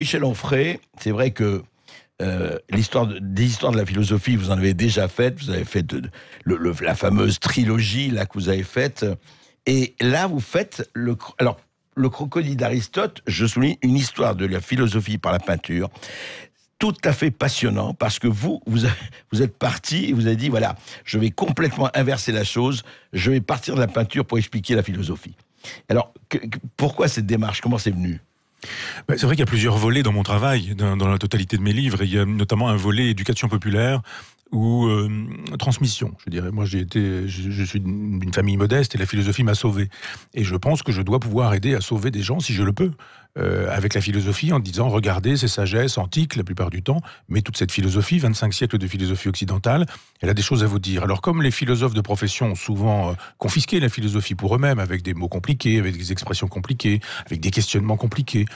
Michel Onfray, c'est vrai que des histoires de la philosophie, vous en avez déjà faites. Vous avez fait la fameuse trilogie là, que vous avez faite. Et là, vous faites le crocodile d'Aristote, je souligne, une histoire de la philosophie par la peinture. Tout à fait passionnant, parce que vous êtes parti et vous avez dit, voilà, je vais complètement inverser la chose, je vais partir de la peinture pour expliquer la philosophie. Alors, pourquoi cette démarche? Comment c'est venu? C'est vrai qu'il y a plusieurs volets dans mon travail, dans la totalité de mes livres. Il y a notamment un volet éducation populaire ou transmission. Je dirais, moi, je suis d'une famille modeste et la philosophie m'a sauvé. Et je pense que je dois pouvoir aider à sauver des gens si je le peux. Avec la philosophie, en disant, regardez, ces sagesses antiques, la plupart du temps, mais toute cette philosophie, 25 siècles de philosophie occidentale, elle a des choses à vous dire. Alors, comme les philosophes de profession ont souvent confisqué la philosophie pour eux-mêmes, avec des mots compliqués, avec des expressions compliquées, avec des questionnements compliqués,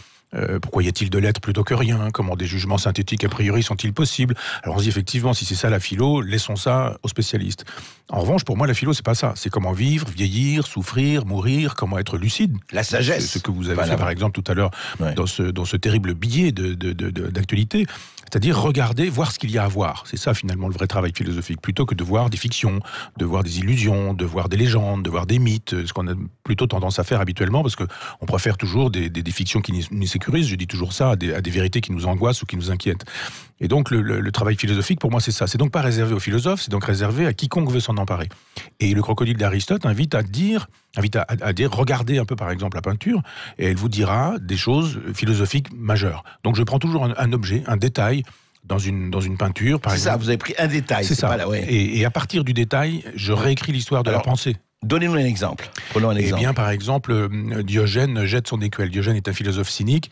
pourquoi y a-t-il de l'être plutôt que rien? Comment des jugements synthétiques a priori sont-ils possibles? Alors on se dit effectivement, si c'est ça la philo, laissons ça aux spécialistes. En revanche, pour moi, la philo, c'est pas ça. C'est comment vivre, vieillir, souffrir, mourir, comment être lucide. La sagesse. Ce que vous avez fait, par exemple, tout à l'heure, dans ce terrible billet d'actualité. C'est-à-dire regarder, voir ce qu'il y a à voir. C'est ça, finalement, le vrai travail philosophique. Plutôt que de voir des fictions, de voir des illusions, de voir des légendes, de voir des mythes, ce qu'on a plutôt tendance à faire habituellement, parce qu'on préfère toujours des fictions qui nous sécurisent, je dis toujours ça, à des vérités qui nous angoissent ou qui nous inquiètent. Et donc, le travail philosophique, pour moi, c'est ça. C'est donc pas réservé aux philosophes, c'est donc réservé à quiconque veut s'en emparer. Et le crocodile d'Aristote invite à dire, regardez un peu, par exemple, la peinture, et elle vous dira des choses philosophiques majeures. Donc, je prends toujours un objet, un détail, dans une peinture, par exemple. C'est ça, vous avez pris un détail. C'est ça. Pas là, ouais. Et à partir du détail, je réécris l'histoire de la pensée. Donnez-nous un exemple. Prenons un exemple. Eh bien, par exemple, Diogène jette son écuelle. Diogène est un philosophe cynique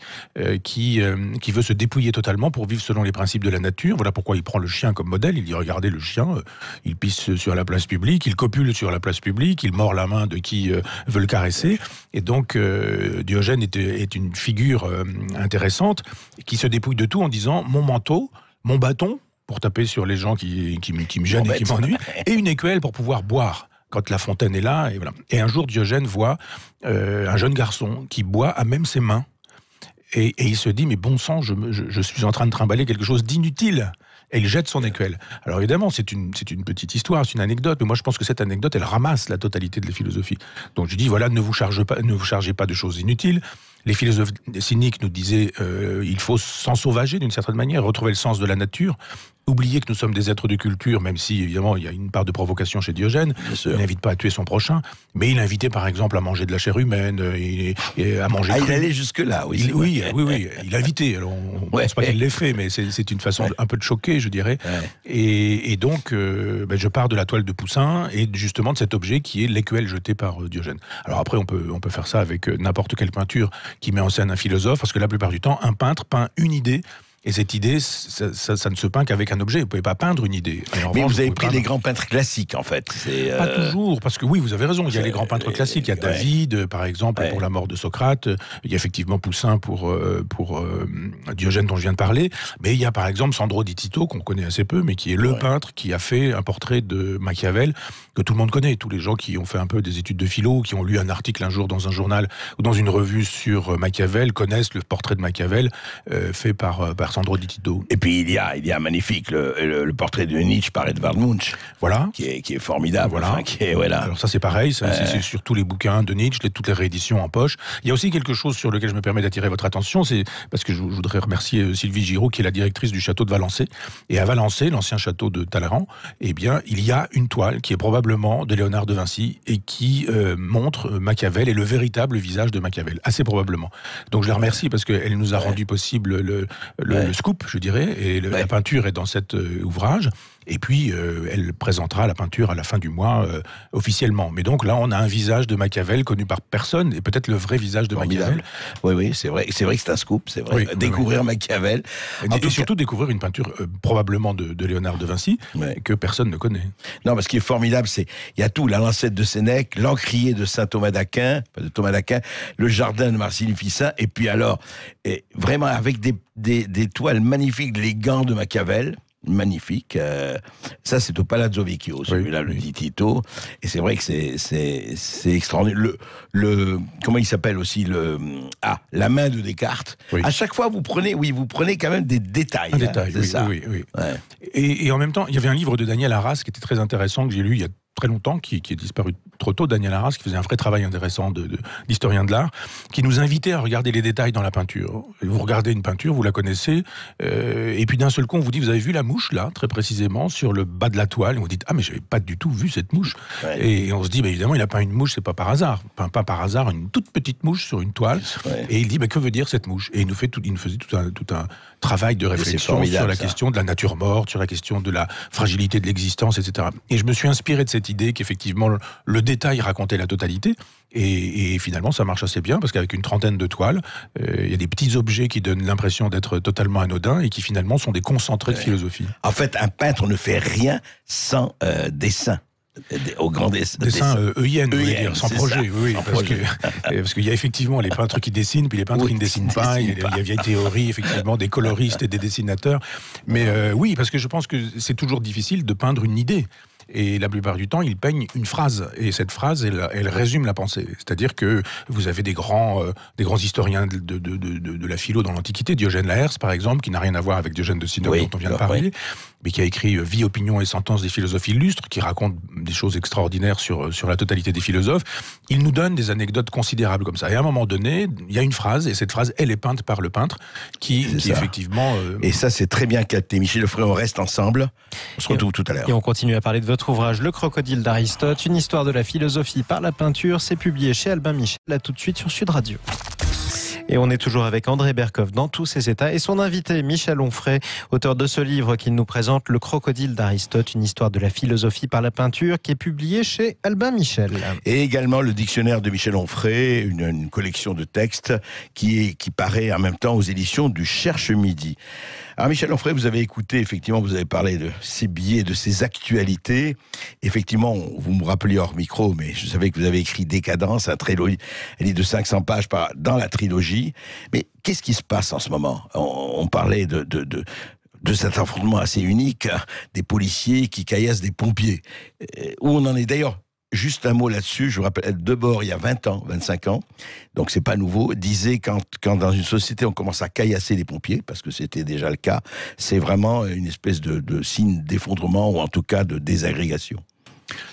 qui veut se dépouiller totalement pour vivre selon les principes de la nature. Voilà pourquoi il prend le chien comme modèle. Il dit, regardez le chien, il pisse sur la place publique, il copule sur la place publique, il mord la main de qui veut le caresser. Et donc, Diogène est une figure intéressante qui se dépouille de tout en disant, mon manteau, mon bâton, pour taper sur les gens qui me gênent et qui m'ennuient, et une écuelle pour pouvoir boire quand la fontaine est là. Et, voilà. Et un jour, Diogène voit un jeune garçon qui boit à même ses mains. Et il se dit, mais bon sang, je suis en train de trimballer quelque chose d'inutile. Et il jette son écuelle. Alors évidemment, c'est une petite histoire, c'est une anecdote, mais moi je pense que cette anecdote, elle ramasse la totalité de la philosophie. Donc je dis, voilà, ne vous chargez pas de choses inutiles. Les philosophes cyniques nous disaient, il faut s'ensauvager d'une certaine manière, retrouver le sens de la nature. Oublier que nous sommes des êtres de culture, même si, évidemment, il y a une part de provocation chez Diogène. Il n'invite pas à tuer son prochain, mais il invitait, par exemple, à manger de la chair humaine, et à manger cru. Il allait jusque-là, oui. Oui, il invitait. Alors, on ne pense pas qu'il l'ait fait, mais c'est une façon un peu de choquer, je dirais. Ouais. Et donc, je pars de la toile de Poussin, et justement de cet objet qui est l'écuelle jetée par Diogène. Alors après, on peut faire ça avec n'importe quelle peinture qui met en scène un philosophe, parce que la plupart du temps, un peintre peint une idée. Et cette idée, ça ne se peint qu'avec un objet. Vous ne pouvez pas peindre une idée. Mais vous avez pris les grands peintres classiques, en fait. Pas toujours, parce que oui, vous avez raison. Il y a les grands peintres classiques. Il y a David, par exemple, pour la mort de Socrate. Il y a effectivement Poussin pour Diogène dont je viens de parler. Mais il y a, par exemple, Sandro di Tito, qu'on connaît assez peu, mais qui est le peintre qui a fait un portrait de Machiavel, que tout le monde connaît. Tous les gens qui ont fait un peu des études de philo, qui ont lu un article un jour dans un journal ou dans une revue sur Machiavel, connaissent le portrait de Machiavel fait par Sandro di Tito. Et puis il y a magnifique le portrait de Nietzsche par Edvard Munch, voilà, qui est formidable. Voilà. Enfin, voilà. Alors ça c'est pareil, c'est sur tous les bouquins de Nietzsche, toutes les rééditions en poche. Il y a aussi quelque chose sur lequel je me permets d'attirer votre attention, c'est parce que je voudrais remercier Sylvie Giraud, qui est la directrice du château de Valençay. Et à Valençay, l'ancien château de Talleyrand, eh bien il y a une toile qui est probablement de Léonard de Vinci et qui montre Machiavel et le véritable visage de Machiavel, assez probablement. Donc je la remercie parce qu'elle nous a rendu possible le scoop, je dirais, et la peinture est dans cet ouvrage. Et puis, elle présentera la peinture à la fin du mois officiellement. Mais donc là, on a un visage de Machiavel connu par personne, et peut-être le vrai visage de Machiavel. Oui, c'est vrai que c'est un scoop, c'est vrai. Découvrir Machiavel. Et surtout découvrir une peinture probablement de Léonard de Vinci, que personne ne connaît. Non, mais ce qui est formidable, il y a tout, la lancette de Sénèque, l'encrier de saint Thomas d'Aquin, le jardin de Marcilly Ficin, et puis alors, vraiment avec des toiles magnifiques, les gants de Machiavel. magnifique. Ça, c'est au Palazzo Vecchio, celui-là, le dit Tito. Et c'est vrai que c'est extraordinaire. Comment il s'appelle aussi La main de Descartes. Oui. À chaque fois, vous prenez quand même des détails. Un détail, c'est ça. Oui. Ouais. Et en même temps, il y avait un livre de Daniel Arras qui était très intéressant, que j'ai lu il y a très longtemps, qui est disparu trop tôt, Daniel Arras, qui faisait un vrai travail intéressant d'historien de l'art, qui nous invitait à regarder les détails dans la peinture. Et vous regardez une peinture, vous la connaissez, et puis d'un seul coup, on vous dit, vous avez vu la mouche, là, très précisément, sur le bas de la toile, et vous dites, ah, mais j'avais pas du tout vu cette mouche. Ouais. Et on se dit, bah, évidemment, il a peint une mouche, c'est pas par hasard. Peint pas par hasard une toute petite mouche sur une toile, et il dit, bah, que veut dire cette mouche? Et il nous faisait tout un travail de réflexion sur la question de la nature morte, sur la question de la fragilité de l'existence, etc. Et je me suis inspiré de cette idée qu'effectivement, le détail racontait la totalité, et finalement, ça marche assez bien, parce qu'avec une trentaine de toiles, il y a des petits objets qui donnent l'impression d'être totalement anodins, et qui finalement sont des concentrés de philosophie. En fait, un peintre ne fait rien sans dessin. Au grand dessin EIN, sans projet, parce qu'il y a effectivement les peintres qui dessinent, puis les peintres qui ne dessinent pas. Il y a vieille théorie, effectivement, des coloristes et des dessinateurs. Mais oui, parce que je pense que c'est toujours difficile de peindre une idée. Et la plupart du temps, il peigne une phrase. Et cette phrase, elle résume la pensée. C'est-à-dire que vous avez des grands historiens de la philo dans l'Antiquité, Diogène Laërce, par exemple, qui n'a rien à voir avec Diogène de Sinope, dont on vient de parler, mais qui a écrit Vie, opinion et sentence des philosophes illustres, qui raconte des choses extraordinaires sur la totalité des philosophes. Il nous donne des anecdotes considérables comme ça. Et à un moment donné, il y a une phrase, et cette phrase, elle est peinte par le peintre, qui effectivement... Et ça, c'est très bien capté. Michel Onfray, on reste ensemble. On se retrouve tout à l'heure. Et on continue à parler de votre ouvrage Le Crocodile d'Aristote, une histoire de la philosophie par la peinture. C'est publié chez Albin Michel. Là, tout de suite sur Sud Radio. Et on est toujours avec André Berkoff dans tous ses états et son invité Michel Onfray, auteur de ce livre qu'il nous présente, Le Crocodile d'Aristote, une histoire de la philosophie par la peinture, qui est publié chez Albin Michel. Et également le dictionnaire de Michel Onfray, une collection de textes qui paraît en même temps aux éditions du Cherche Midi. Alors Michel Onfray, vous avez écouté, effectivement, vous avez parlé de ces billets, de ces actualités. Effectivement, vous me rappeliez hors micro, mais je savais que vous avez écrit Décadence, un trilogie, elle est de 500 pages dans la trilogie. Mais qu'est-ce qui se passe en ce moment? On parlait de cet affrontement assez unique, des policiers qui caillassent des pompiers. Où on en est d'ailleurs? Juste un mot là-dessus, je vous rappelle, Debord, il y a 20 ans, 25 ans, donc c'est pas nouveau, disait quand dans une société on commence à caillasser les pompiers, parce que c'était déjà le cas, c'est vraiment une espèce de signe d'effondrement ou en tout cas de désagrégation.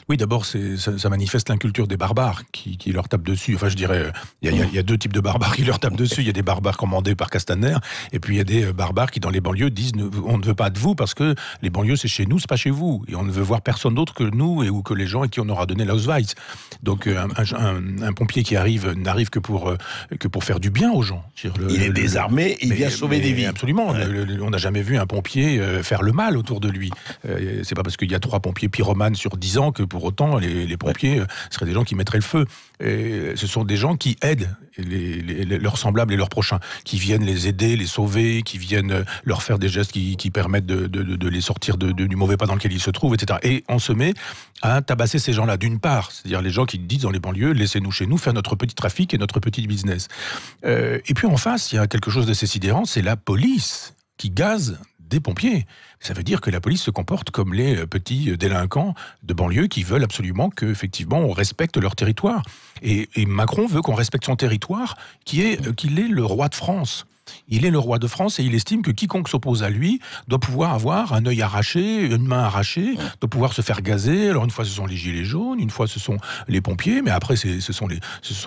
Oui, d'abord, ça manifeste l'inculture des barbares qui leur tapent dessus. Enfin, je dirais, il y a deux types de barbares qui leur tapent dessus. Il y a des barbares commandés par Castaner, et puis il y a des barbares qui, dans les banlieues, disent « on ne veut pas de vous parce que les banlieues, c'est chez nous, c'est pas chez vous. Et on ne veut voir personne d'autre que nous ou que les gens à qui on aura donné l'Ausweis. » Donc, un pompier qui n'arrive que pour faire du bien aux gens. Il est désarmé, il vient sauver des vies. Absolument. Ouais. On n'a jamais vu un pompier faire le mal autour de lui. C'est pas parce qu'il y a 3 pompiers pyromanes sur 10 ans que pour autant les pompiers seraient des gens qui mettraient le feu. Et ce sont des gens qui aident leurs semblables et leurs prochains, qui viennent les aider, les sauver, qui viennent leur faire des gestes qui permettent de les sortir du mauvais pas dans lequel ils se trouvent, etc. Et on se met à tabasser ces gens-là, d'une part, c'est-à-dire les gens qui disent dans les banlieues, laissez-nous chez nous faire notre petit trafic et notre petit business. Et puis en face, il y a quelque chose d'assez sidérant, c'est la police qui gaze des pompiers. Ça veut dire que la police se comporte comme les petits délinquants de banlieue qui veulent absolument qu'effectivement on respecte leur territoire. Et Macron veut qu'on respecte son territoire, qu'il est le roi de France. Il est le roi de France et il estime que quiconque s'oppose à lui doit pouvoir avoir un œil arraché, une main arrachée, doit pouvoir se faire gazer. Alors une fois ce sont les gilets jaunes, une fois ce sont les pompiers, mais après ce sont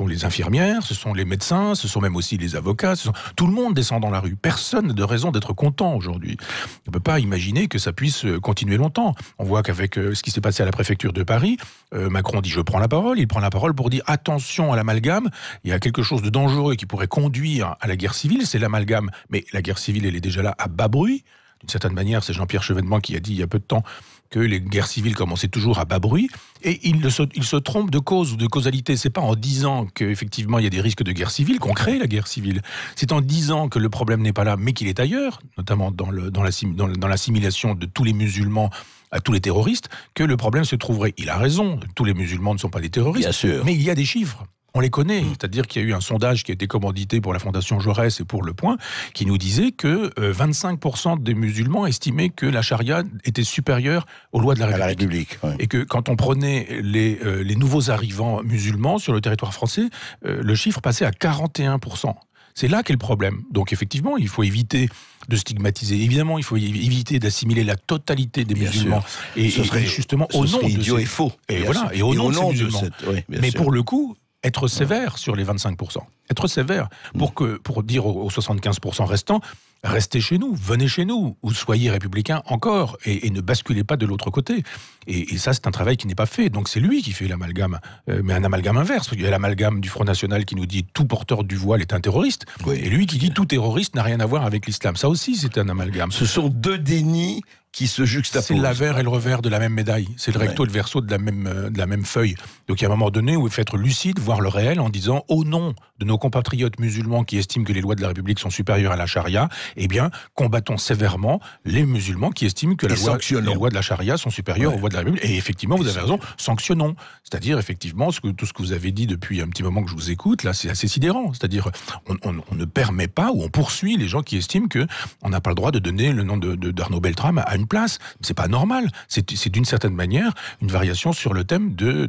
les infirmières, ce sont les médecins, ce sont même aussi les avocats. Tout le monde descend dans la rue. Personne n'a de raison d'être content aujourd'hui. On ne peut pas imaginer que ça puisse continuer longtemps. On voit qu'avec ce qui s'est passé à la préfecture de Paris, Macron dit je prends la parole. Il prend la parole pour dire attention à l'amalgame. Il y a quelque chose de dangereux qui pourrait conduire à la guerre civile. C'est l'amalgame, mais la guerre civile, elle est déjà là à bas bruit. D'une certaine manière, c'est Jean-Pierre Chevènement qui a dit il y a peu de temps que les guerres civiles commençaient toujours à bas bruit, et il se trompe de cause ou de causalité. C'est pas en disant qu'effectivement il y a des risques de guerre civile qu'on crée la guerre civile. C'est en disant que le problème n'est pas là, mais qu'il est ailleurs, notamment dans l'assimilation de tous les musulmans à tous les terroristes, que le problème se trouverait. Il a raison, tous les musulmans ne sont pas des terroristes, bien sûr, mais il y a des chiffres. On les connaît, c'est-à-dire qu'il y a eu un sondage qui a été commandité pour la Fondation Jaurès et pour Le Point, qui nous disait que 25% des musulmans estimaient que la charia était supérieure aux lois de la République. Ouais. Et que quand on prenait les nouveaux arrivants musulmans sur le territoire français, le chiffre passait à 41%. C'est là qu'est le problème. Donc effectivement, il faut éviter de stigmatiser. Évidemment, il faut éviter d'assimiler la totalité des musulmans. Et ce serait justement au nom de idiot et faux. Et voilà, et au nom de ces musulmans. Mais pour le coup, être sévère sur les 25%. Être sévère pour dire aux 75% restants, restez chez nous, venez chez nous, ou soyez républicains encore, et ne basculez pas de l'autre côté. Et ça, c'est un travail qui n'est pas fait. Donc c'est lui qui fait l'amalgame, mais un amalgame inverse. Il y a l'amalgame du Front National qui nous dit tout porteur du voile est un terroriste, et lui qui dit tout terroriste n'a rien à voir avec l'islam. Ça aussi, c'est un amalgame. Ce sont deux dénis qui se juxtaposent. C'est l'avers et le revers de la même médaille. C'est le recto et le verso de la même feuille. Donc il y a un moment donné où il faut être lucide, voir le réel, en disant au nom de nos compatriotes musulmans qui estiment que les lois de la République sont supérieures à la charia, eh bien, combattons sévèrement les musulmans qui estiment que les lois de la charia sont supérieures aux lois de la République. Et effectivement, vous avez raison, sanctionnons. C'est-à-dire, effectivement, tout ce que vous avez dit depuis un petit moment que je vous écoute, là, c'est assez sidérant. C'est-à-dire, on ne permet pas ou on poursuit les gens qui estiment qu'on n'a pas le droit de donner le nom d'Arnaud Beltrame à une place. C'est pas normal. C'est d'une certaine manière une variation sur le thème de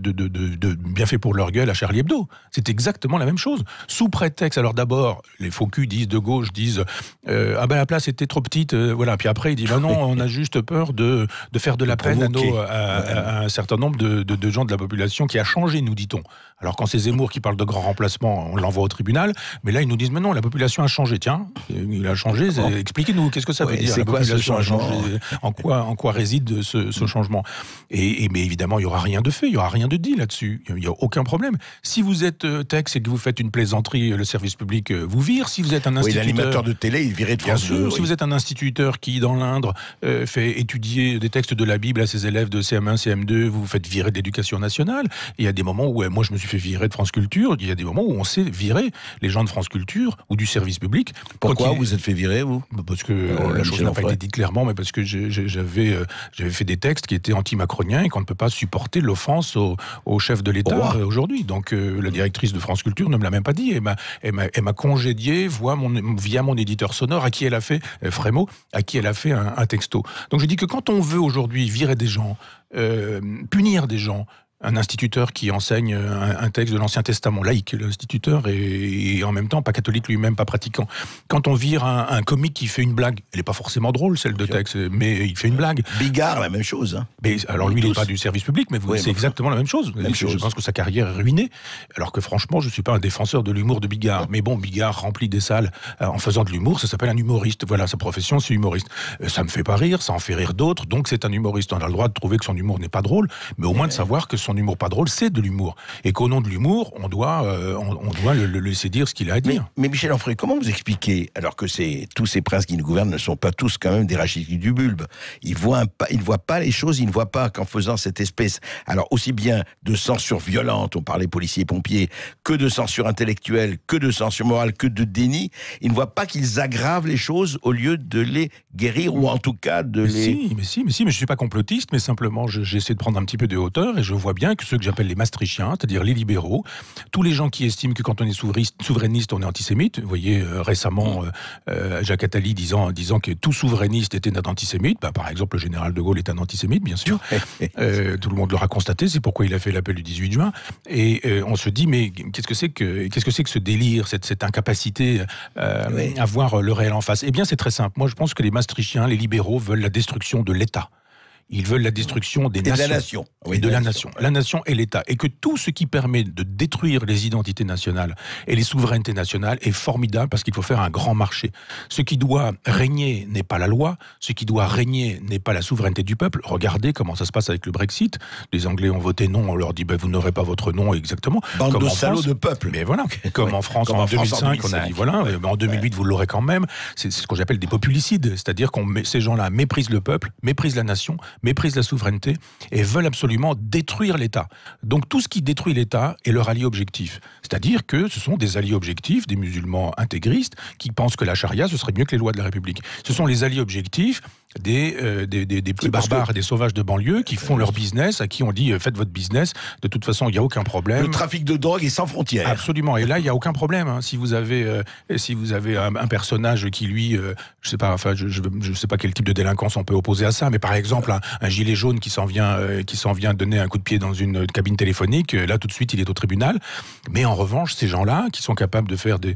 bien fait pour leur gueule à Charlie Hebdo. C'est exactement la même chose. Sous prétexte, alors d'abord, les faux culs disent de gauche, disent ah ben la place était trop petite, voilà. Puis après, il dit non, on a juste peur de faire de la peine à un certain nombre de gens de la population qui a changé, nous dit-on. Alors quand c'est Zemmour qui parle de grand remplacement, on l'envoie au tribunal, mais là ils nous disent mais non, la population a changé. Tiens, il a changé, expliquez-nous, qu'est-ce que ça veut dire, la population a changé, en quoi réside ce changement. Mais évidemment, il n'y aura rien de fait, il n'y aura rien de dit là-dessus, il n'y a aucun problème. Si vous êtes Tex et que vous faites une plaisanterie, le service public vous vire. Si vous êtes un instituteur... l'animateur de télé, il virait de France 2. Si vous êtes un instituteur qui, dans l'Indre, fait étudier des textes de la Bible à ses élèves de CM1, CM2, vous vous faites virer de l'Éducation nationale. Il y a des moments où, moi je me suis fait virer de France Culture, il y a des moments où on sait virer les gens de France Culture ou du service public. Pourquoi vous êtes fait virer, vous? Parce que la chose n'a pas été dite clairement, mais parce que j'avais fait des textes qui étaient anti-macroniens et qu'on ne peut pas supporter l'offense au chef de l'État aujourd'hui. Donc la directrice de France Culture ne me l'a même pas dit. Elle m'a congédié via mon éditeur sonore à qui elle a fait, Frémo, à qui elle a fait un texto. Donc je dis que quand on veut aujourd'hui virer des gens, punir des gens, un instituteur qui enseigne un texte de l'Ancien Testament, laïque, l'instituteur, et en même temps pas catholique lui-même, pas pratiquant. Quand on vire un comique qui fait une blague, elle n'est pas forcément drôle, celle de texte, mais il fait une blague. Bigard, la même chose. Hein. Mais, alors lui, il n'est pas du service public, mais c'est exactement la même chose. Je pense que sa carrière est ruinée, alors que franchement, je ne suis pas un défenseur de l'humour de Bigard. Mais bon, Bigard remplit des salles en faisant de l'humour, ça s'appelle un humoriste. Voilà, sa profession, c'est humoriste. Ça me fait pas rire, ça en fait rire d'autres, donc c'est un humoriste. On a le droit de trouver que son humour n'est pas drôle, mais au moins de savoir que son humour pas drôle, c'est de l'humour. Et qu'au nom de l'humour, on doit le laisser dire ce qu'il a à dire. Mais Michel Onfray, comment vous expliquez, alors que tous ces princes qui nous gouvernent ne sont pas tous quand même des rachitis du bulbe, ils ne voient pas les choses, ils ne voient pas qu'en faisant cette espèce, alors aussi bien de censure violente, on parlait policiers et pompiers, que de censure intellectuelle, que de censure morale, que de déni, ils ne voient pas qu'ils aggravent les choses au lieu de les guérir, ou en tout cas de Mais je ne suis pas complotiste, mais simplement j'essaie de prendre un petit peu de hauteur, et je vois bien que ceux que j'appelle les maastrichtiens, c'est-à-dire les libéraux, tous les gens qui estiment que quand on est souverainiste, on est antisémite. Vous voyez récemment Jacques Attali disant que tout souverainiste était un antisémite. Par exemple, le général de Gaulle est un antisémite, bien sûr. Tout le monde l'aura constaté, c'est pourquoi il a fait l'appel du 18 juin. Et on se dit, mais qu'est-ce que c'est que ce délire, cette incapacité à voir le réel en face? Eh bien, c'est très simple. Moi, je pense que les maastrichtiens, les libéraux, veulent la destruction de l'État. Ils veulent la destruction des nations. De la nation. Oui, de la nation. La nation et l'État. Et que tout ce qui permet de détruire les identités nationales et les souverainetés nationales est formidable parce qu'il faut faire un grand marché. Ce qui doit régner n'est pas la loi. Ce qui doit régner n'est pas la souveraineté du peuple. Regardez comment ça se passe avec le Brexit. Les Anglais ont voté non. On leur dit vous n'aurez pas votre nom exactement. Bande de salauds de peuple. Mais voilà. Comme en France en 2005, on a dit voilà. En 2008, vous l'aurez quand même. C'est ce que j'appelle des populicides. C'est-à-dire ces gens-là méprisent le peuple, méprisent la nation, méprisent la souveraineté et veulent absolument détruire l'État. Donc tout ce qui détruit l'État est leur allié objectif. C'est-à-dire que ce sont des alliés objectifs, des musulmans intégristes, qui pensent que la charia, ce serait mieux que les lois de la République. Ce sont les alliés objectifs des petits barbares et des sauvages de banlieue qui font leur business, à qui on dit faites votre business, de toute façon il n'y a aucun problème. Le trafic de drogue est sans frontières. Absolument, et là il n'y a aucun problème. Hein. Si vous avez un personnage qui lui, je sais pas quel type de délinquance on peut opposer à ça, mais par exemple un gilet jaune qui s'en vient donner un coup de pied dans une cabine téléphonique, là tout de suite il est au tribunal. Mais en revanche, ces gens-là qui sont capables de faire des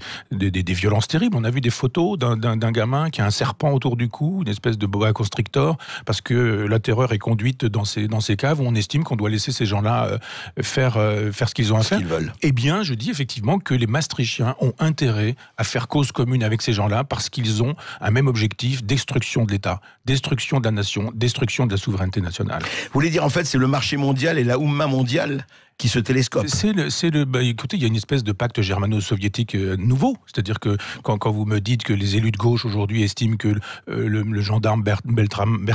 violences terribles, on a vu des photos d'un gamin qui a un serpent autour du cou, une espèce de boa constrictor, parce que la terreur est conduite dans ces caves où on estime qu'on doit laisser ces gens-là faire ce qu'ils ont à faire. Eh bien, je dis effectivement que les Maastrichtiens ont intérêt à faire cause commune avec ces gens-là parce qu'ils ont un même objectif, destruction de l'État, destruction de la nation, destruction de la souveraineté nationale. Vous voulez dire en fait c'est le marché mondial et la Oumma mondiale qui se télescope. Écoutez, il y a une espèce de pacte germano-soviétique nouveau. C'est-à-dire que quand vous me dites que les élus de gauche aujourd'hui estiment que le gendarme Bertram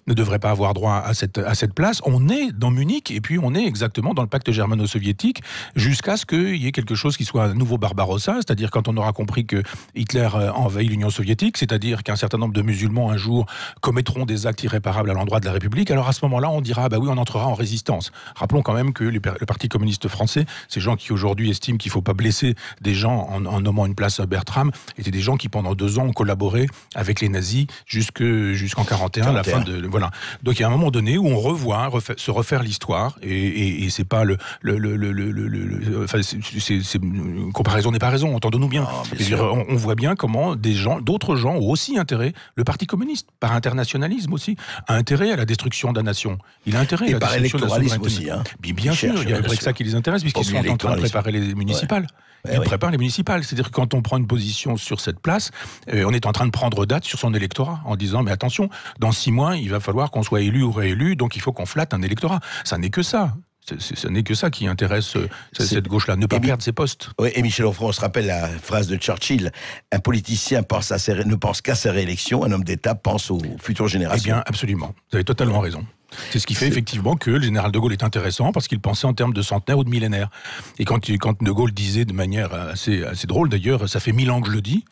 ne devrait pas avoir droit à cette place, on est dans Munich et puis on est exactement dans le pacte germano-soviétique jusqu'à ce qu'il y ait quelque chose qui soit un nouveau Barbarossa, c'est-à-dire quand on aura compris que Hitler envahit l'Union soviétique, c'est-à-dire qu'un certain nombre de musulmans un jour commettront des actes irréparables à l'endroit de la République, alors à ce moment-là on dira oui, on entrera en résistance. Rappelons quand même que le Parti communiste français, ces gens qui aujourd'hui estiment qu'il ne faut pas blesser des gens en nommant une place à Bertram, étaient des gens qui pendant 2 ans ont collaboré avec les nazis jusqu'en 41, la fin de voilà. Donc il y a un moment donné où on se refaire l'histoire et c'est pas une comparaison n'est pas raison. Entendons-nous bien. On voit bien comment d'autres gens ont aussi intérêt. Le Parti communiste, par internationalisme aussi, a intérêt à la destruction de la nation. Il a intérêt à la destruction de la souveraineté. Aussi, hein. Bien sûr, il y a le Brexit qui les intéresse puisqu'ils sont en train de préparer les municipales. Ouais. Ils préparent les municipales. C'est-à-dire que quand on prend une position sur cette place, on est en train de prendre date sur son électorat en disant mais attention, dans 6 mois, il va falloir qu'on soit élu ou réélu, donc il faut qu'on flatte un électorat. Ça n'est que ça. Ce n'est que ça qui intéresse cette gauche-là, ne pas perdre ses postes. Oui, et Michel Onfray, on se rappelle la phrase de Churchill, un politicien ne pense qu'à sa réélection, un homme d'État pense aux futures générations. Eh bien, absolument. Vous avez totalement raison. C'est ce qui fait effectivement que le général de Gaulle est intéressant parce qu'il pensait en termes de centenaire ou de millénaire. Et quand de Gaulle disait de manière assez drôle d'ailleurs, ça fait 1000 ans que je le dis,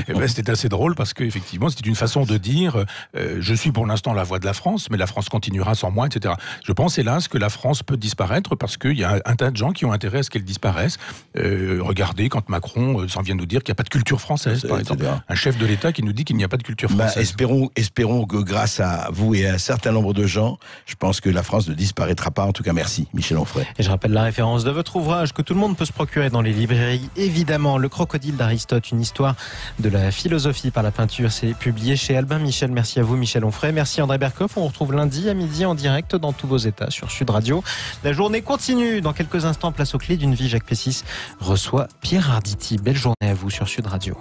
et ben, c'était assez drôle parce qu'effectivement c'était une façon de dire je suis pour l'instant la voix de la France mais la France continuera sans moi, etc. Je pense hélas que la France peut disparaître parce qu'il y a un tas de gens qui ont intérêt à ce qu'elle disparaisse. Regardez quand Macron s'en vient nous dire qu'il n'y a pas de culture française par exemple. Un chef de l'État qui nous dit qu'il n'y a pas de culture française. Espérons que grâce à vous et à un certain nombre de gens, je pense que la France ne disparaîtra pas. En tout cas merci Michel Onfray. Et je rappelle la référence de votre ouvrage que tout le monde peut se procurer dans les librairies, évidemment, Le Crocodile d'Aristote, une histoire de la philosophie par la peinture. C'est publié chez Albin Michel. Merci à vous Michel Onfray. Merci André Berkoff. On vous retrouve lundi à midi en direct dans tous vos états sur Sud Radio. La journée continue. Dans quelques instants, place aux clés d'une vie. Jacques Pessis reçoit Pierre Arditi. Belle journée à vous sur Sud Radio.